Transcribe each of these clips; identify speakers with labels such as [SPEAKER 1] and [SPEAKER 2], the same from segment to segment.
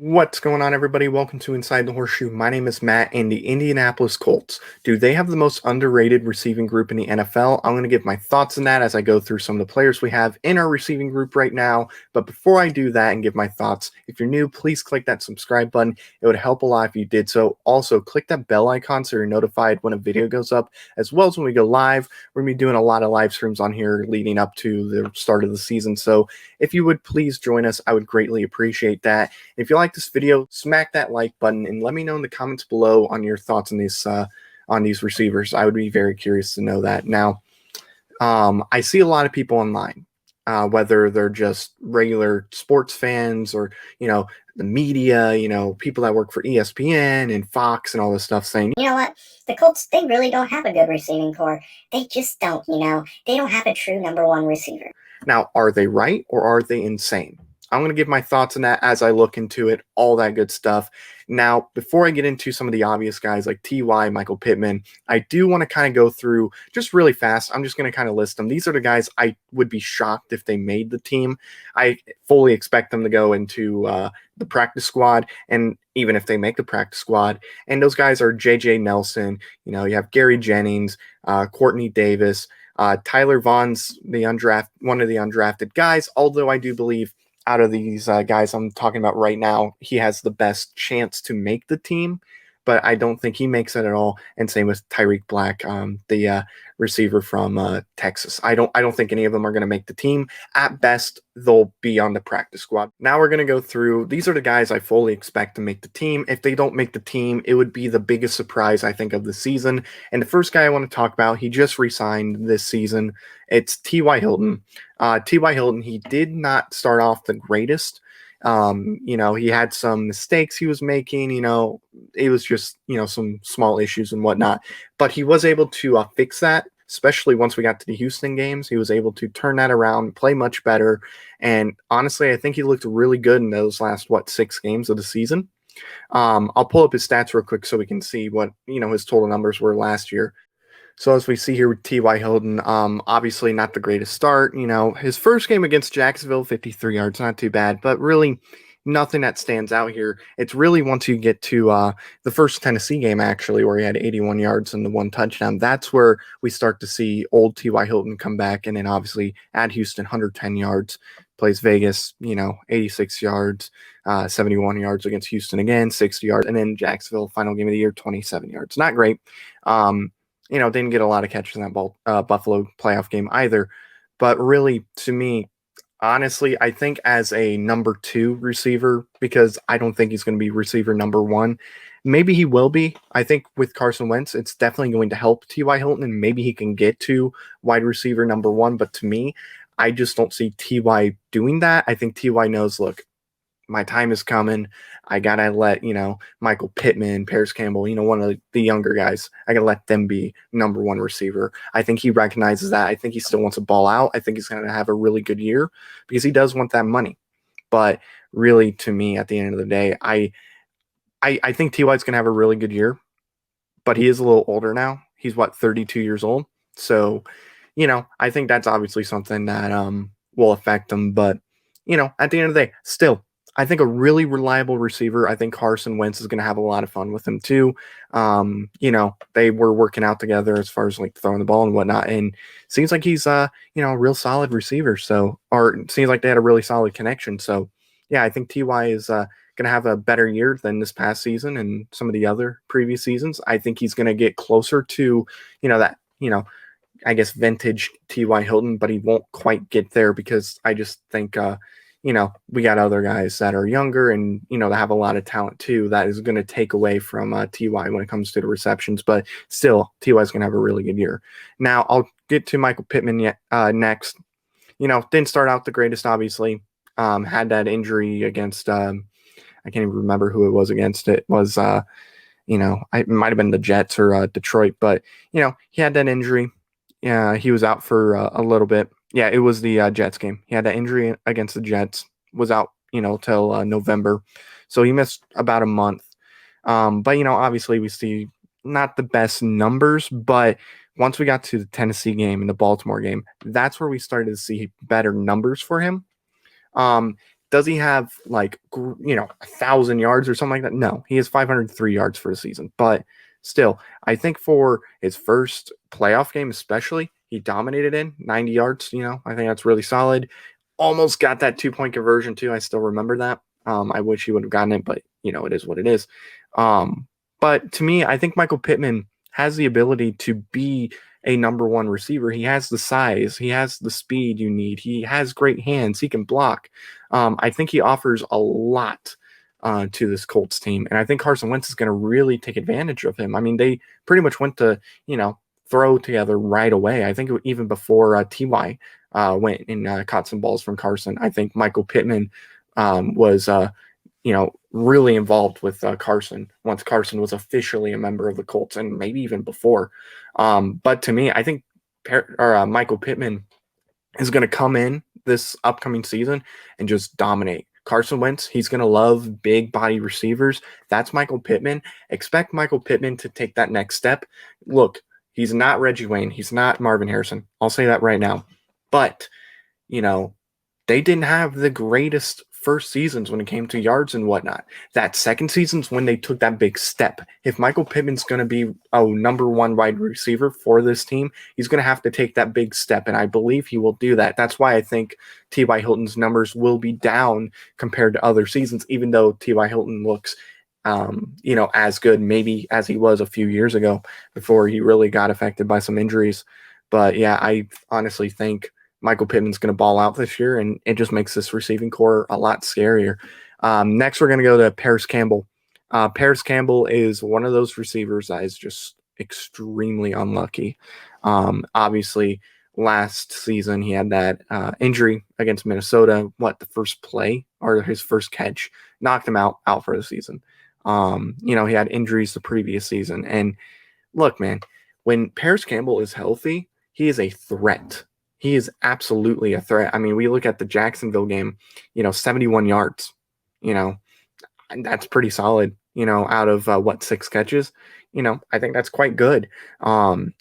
[SPEAKER 1] What's going on, everybody? Welcome to Inside the Horseshoe. My name is Matt, and the Indianapolis Colts. Do they have the most underrated receiving group in the NFL? I'm going to give my thoughts on that as I go through some of the players we have in our receiving group right now. But before I do that and give my thoughts, if you're new, please click that subscribe button. It would help a lot if you did so. Also, click that bell icon so you're notified when a video goes up, as well as when we go live. We're going to be doing a lot of live streams on here leading up to the start of the season. So if you would please join us, I would greatly appreciate that. If you like this video, smack that like button and let me know in the comments below on your thoughts on these receivers. I would be very curious to know that. Now, I see a lot of people online, whether they're just regular sports fans or the media, people that work for ESPN and Fox and all this stuff, saying,
[SPEAKER 2] You know what? The Colts, they really don't have a good receiving core. They just don't, They don't have a true number one receiver.
[SPEAKER 1] Now, are they right or are they insane? I'm going to give my thoughts on that as I look into it, all that good stuff. Now, before I get into some of the obvious guys like T.Y., Michael Pittman, I do want to kind of go through just really fast. I'm just going to kind of list them. These are the guys I would be shocked if they made the team. I fully expect them to go into the practice squad, and even if they make the practice squad. And those guys are J.J. Nelson. You have Gary Jennings, Courtney Davis, Tyler Vaughn's one of the undrafted guys, although I do believe out of these guys I'm talking about right now, he has the best chance to make the team, but I don't think he makes it at all. And same with Tyreek Black, the receiver from Texas. I don't think any of them are going to make the team. At best, they'll be on the practice squad. Now we're going to go through. These are the guys I fully expect to make the team. If they don't make the team, it would be the biggest surprise, I think, of the season. And the first guy I want to talk about, he just re-signed this season. It's T.Y. Hilton. T.Y. Hilton, he did not start off the greatest. He had some mistakes he was making, it was just, some small issues and whatnot, but he was able to fix that, especially once we got to the Houston games. He was able to turn that around, play much better. And honestly, I think he looked really good in those last, 6 games of the season. I'll pull up his stats real quick so we can see what, his total numbers were last year. So as we see here with T.Y. Hilton, obviously not the greatest start. His first game against Jacksonville, 53 yards, not too bad, but really nothing that stands out here. It's really once you get to the first Tennessee game, actually, where he had 81 yards and the 1 touchdown. That's where we start to see old T.Y. Hilton come back, and then obviously at Houston, 110 yards. Plays Vegas, 86 yards, 71 yards against Houston again, 60 yards, and then Jacksonville, final game of the year, 27 yards. Not great. Didn't get a lot of catches in that Buffalo playoff game either. But really, to me, honestly, I think as a number 2 receiver, because I don't think he's going to be receiver number 1. Maybe he will be. I think with Carson Wentz, it's definitely going to help T.Y. Hilton, and maybe he can get to wide receiver number 1. But to me, I just don't see T.Y. doing that. I think T.Y. knows, look, my time is coming. I got to let, Michael Pittman, Paris Campbell, one of the younger guys, I got to let them be number 1 receiver. I think he recognizes that. I think he still wants to ball out. I think he's going to have a really good year because he does want that money. But really, to me, at the end of the day, I think T.Y. is going to have a really good year, but he is a little older now. He's 32 years old. So, I think that's obviously something that will affect him. But, at the end of the day, still, I think a really reliable receiver. I think Carson Wentz is going to have a lot of fun with him too. They were working out together as far as like throwing the ball and whatnot, and seems like he's a real solid receiver. So, or it seems like they had a really solid connection. So, yeah, I think Ty is going to have a better year than this past season and some of the other previous seasons. I think he's going to get closer to that I guess vintage T.Y. Hilton, but he won't quite get there because I just think we got other guys that are younger and, that have a lot of talent too, that is going to take away from T.Y. when it comes to the receptions. But still, T.Y. is going to have a really good year. Now, I'll get to Michael Pittman next. Didn't start out the greatest, obviously. Had that injury against, I can't even remember who it was against. It was, it might have been the Jets or Detroit. But, he had that injury. He was out for a little bit. Yeah, it was the Jets game. He had that injury against the Jets, was out, till November. So he missed about a month. But, obviously we see not the best numbers, but once we got to the Tennessee game and the Baltimore game, that's where we started to see better numbers for him. Does he have like 1,000 yards or something like that? No, he has 503 yards for the season. But still, I think for his first playoff game, especially, he dominated in 90 yards. I think that's really solid. Almost got that 2-point conversion too. I still remember that. I wish he would have gotten it, but it is what it is. But to me, I think Michael Pittman has the ability to be a number one receiver. He has the size, he has the speed you need, he has great hands, he can block. I think he offers a lot to this Colts team, and I think Carson Wentz is going to really take advantage of him. I mean, they pretty much went to throw together right away. I think even before Ty went and caught some balls from Carson. I think Michael Pittman was really involved with Carson once Carson was officially a member of the Colts, and maybe even before. But to me, I think Michael Pittman is going to come in this upcoming season and just dominate. Carson Wentz, he's going to love big body receivers. That's Michael Pittman. Expect Michael Pittman to take that next step. Look, he's not Reggie Wayne. He's not Marvin Harrison. I'll say that right now. But, they didn't have the greatest first seasons when it came to yards and whatnot. That second season's when they took that big step. If Michael Pittman's going to be a number one wide receiver for this team, he's going to have to take that big step, and I believe he will do that. That's why I think T.Y. Hilton's numbers will be down compared to other seasons, even though T.Y. Hilton looks as good maybe as he was a few years ago before he really got affected by some injuries. But yeah, I honestly think Michael Pittman's going to ball out this year, and it just makes this receiving core a lot scarier. Next, we're going to go to Paris Campbell. Paris Campbell is one of those receivers that is just extremely unlucky. Obviously, last season he had that injury against Minnesota. The first play or his first catch knocked him out for the season. He had injuries the previous season. And look, man, when Paris Campbell is healthy, he is a threat. He is absolutely a threat. I mean, we look at the Jacksonville game, 71 yards, and that's pretty solid, out of 6 catches. I think that's quite good.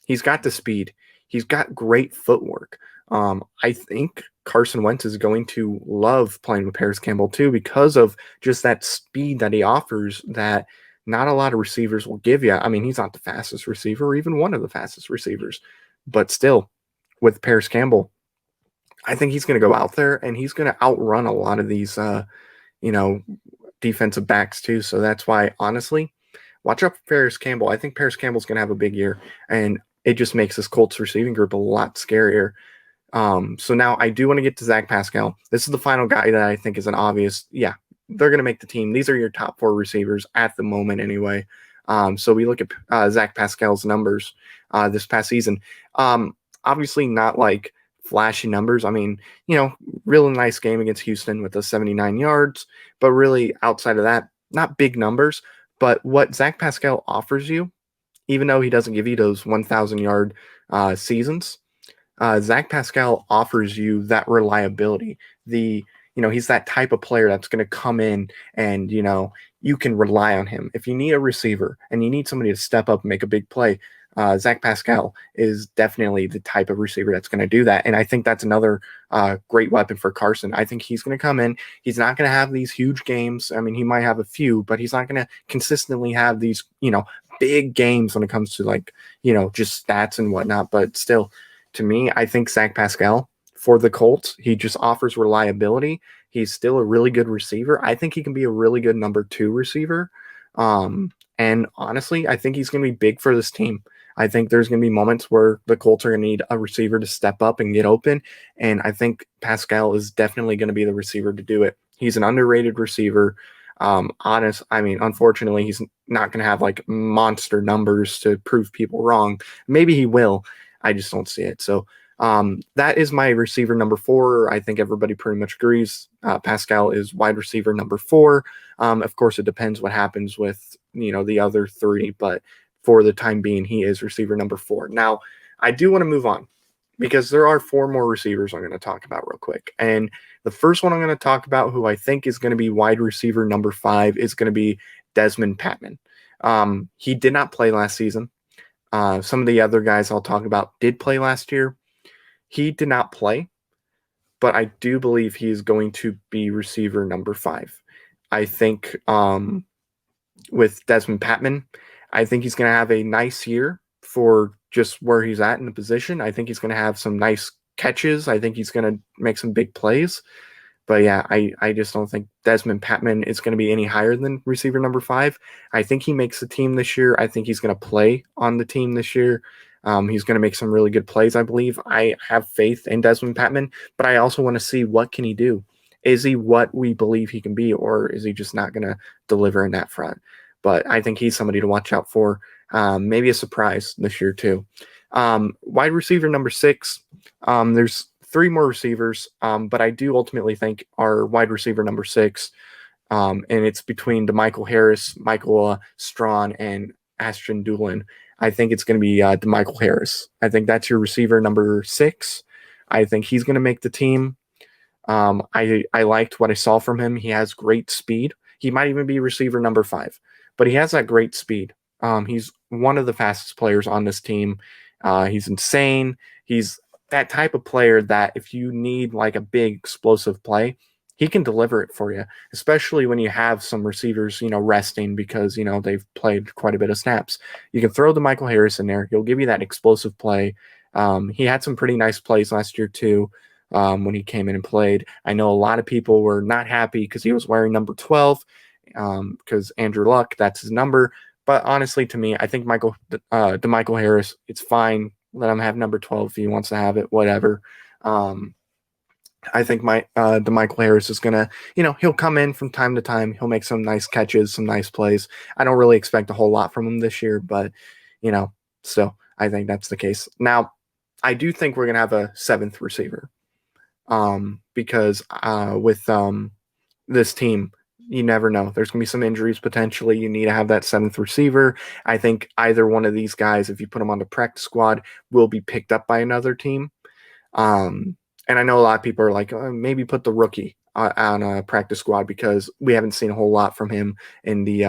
[SPEAKER 1] He's got the speed. He's got great footwork. I think Carson Wentz is going to love playing with Paris Campbell too, because of just that speed that he offers that not a lot of receivers will give you. I mean, he's not the fastest receiver or even one of the fastest receivers, but still, with Paris Campbell, I think he's going to go out there and he's going to outrun a lot of these, defensive backs too. So that's why, honestly, watch out for Paris Campbell. I think Paris Campbell's going to have a big year, and it just makes this Colts receiving group a lot scarier. So now I do want to get to Zach Pascal. This is the final guy that I think is an obvious, they're going to make the team. These are your top 4 receivers at the moment anyway. So we look at Zach Pascal's numbers this past season. Obviously not like flashy numbers. I mean, really nice game against Houston with the 79 yards, but really outside of that, not big numbers. But what Zach Pascal offers you, even though he doesn't give you those 1,000-yard seasons, Zach Pascal offers you that reliability. He's that type of player that's going to come in and, you can rely on him. If you need a receiver and you need somebody to step up and make a big play, Zach Pascal is definitely the type of receiver that's going to do that. And I think that's another great weapon for Carson. I think he's going to come in. He's not going to have these huge games. I mean, he might have a few, but he's not going to consistently have these, big games when it comes to just stats and whatnot. But still, to me, I think Zach Pascal for the Colts, he just offers reliability. He's still a really good receiver. I think he can be a really good number 2 receiver. And honestly, I think he's going to be big for this team. I think there's going to be moments where the Colts are going to need a receiver to step up and get open. And I think Pascal is definitely going to be the receiver to do it. He's an underrated receiver. Unfortunately, he's not going to have like monster numbers to prove people wrong. Maybe he will. I just don't see it. So that is my receiver number 4. I think everybody pretty much agrees. Pascal is wide receiver number 4. Of course, it depends what happens with, the other 3, but for the time being, he is receiver number 4. Now, I do want to move on because there are 4 more receivers I'm going to talk about real quick. And the first one I'm going to talk about, who I think is going to be wide receiver number 5, is going to be Desmond Pittman. He did not play last season. Some of the other guys I'll talk about did play last year. He did not play, but I do believe he is going to be receiver number 5. I think with Desmond Pittman, I think he's going to have a nice year for just where he's at in the position. I think he's going to have some nice catches. I think he's going to make some big plays. But yeah, I just don't think Desmond Pittman is going to be any higher than receiver number 5. I think he makes the team this year. I think he's going to play on the team this year. He's going to make some really good plays, I believe. I have faith in Desmond Pittman, but I also want to see what can he do. Is he what we believe he can be, or is he just not going to deliver in that front? But I think he's somebody to watch out for. Maybe a surprise this year too. Wide receiver number 6. There's 3 more receivers, but I do ultimately think our wide receiver number 6, and it's between DeMichael Harris, Michael Strawn, and Ashton Doolin. I think it's going to be DeMichael Harris. I think that's your receiver number 6. I think he's going to make the team. I liked what I saw from him. He has great speed. He might even be receiver number 5, but he has that great speed. He's one of the fastest players on this team. He's insane. He's that type of player that if you need like a big explosive play, he can deliver it for you, especially when you have some receivers, resting because, they've played quite a bit of snaps. You can throw the Michael Harris in there. He'll give you that explosive play. He had some pretty nice plays last year too. When he came in and played, I know a lot of people were not happy because he was wearing number 12, because Andrew Luck, that's his number. But honestly, to me, I think DeMichael Harris, it's fine. Let him have number 12 if he wants to have it, whatever. I think DeMichael Harris is going to, he'll come in from time to time. He'll make some nice catches, some nice plays. I don't really expect a whole lot from him this year, but, still, I think that's the case. Now, I do think we're going to have a 7th receiver, because with this team, you never know. There's going to be some injuries potentially. You need to have that 7th receiver. I think either one of these guys, if you put them on the practice squad, will be picked up by another team. And I know a lot of people are like, oh, maybe put the rookie on a practice squad because we haven't seen a whole lot from him in the,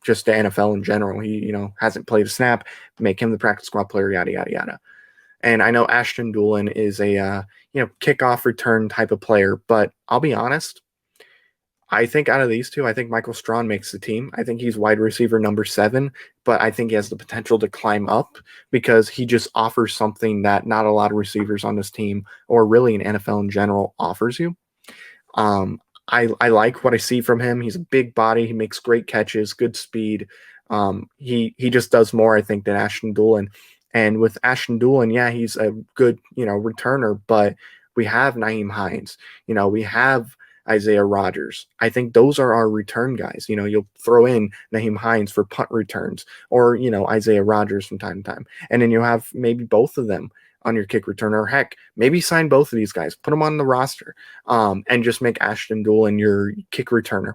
[SPEAKER 1] just the NFL in general. He, hasn't played a snap. Make him the practice squad player, yada, yada, yada. And I know Ashton Doolin is a, kickoff return type of player, but I'll be honest. I think out of these two, I think Michael Strawn makes the team. I think he's wide receiver number 7, but I think he has the potential to climb up because he just offers something that not a lot of receivers on this team or really in NFL in general offers you. I like what I see from him. He's a big body. He makes great catches, good speed. He just does more, I think, than Ashton Doolin. And with Ashton Doolin, yeah, he's a good, returner, but we have Nyheim Hines. We have Isaiah Rodgers. I think those are our return guys. You'll throw in Nyheim Hines for punt returns or, Isaiah Rodgers from time to time. And then you'll have maybe both of them on your kick returner. Or heck, maybe sign both of these guys, put them on the roster, and just make Ashton Doolin your kick returner.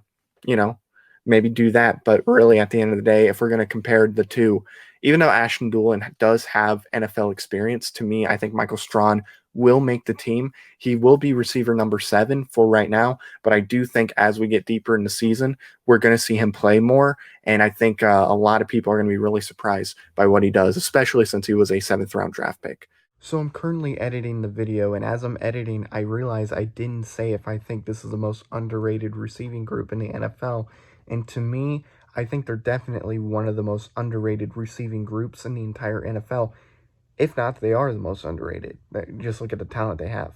[SPEAKER 1] Maybe do that. But really, at the end of the day, if we're going to compare the two, even though Ashton Doolin does have NFL experience, to me, I think Michael Strawn will make the team. He will be receiver number 7 for right now, but I do think as we get deeper in the season, we're going to see him play more, and I think a lot of people are going to be really surprised by what he does, especially since he was a 7th-round draft pick. So I'm currently editing the video, and as I'm editing, I realize I didn't say if I think this is the most underrated receiving group in the NFL, and to me, I think they're definitely one of the most underrated receiving groups in the entire NFL. If not, they are the most underrated. Just look at the talent they have.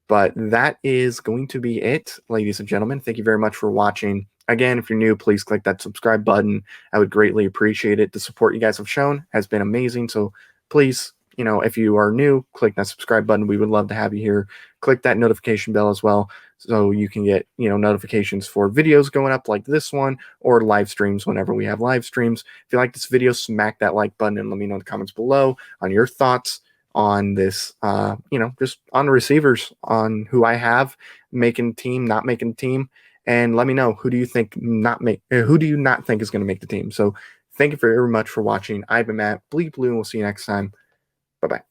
[SPEAKER 1] But that is going to be it, ladies and gentlemen. Thank you very much for watching. Again, if you're new, please click that subscribe button. I would greatly appreciate it. The support you guys have shown has been amazing. So please, if you are new, click that subscribe button. We would love to have you here. Click that notification bell as well so you can get, notifications for videos going up like this one or live streams whenever we have live streams. If you like this video, smack that like button and let me know in the comments below on your thoughts on this, just on the receivers, on who I have making team, not making team. And let me know, who do you not think is going to make the team? So thank you very much for watching. I've been Matt, Bleed Blue, and we'll see you next time. Bye-bye.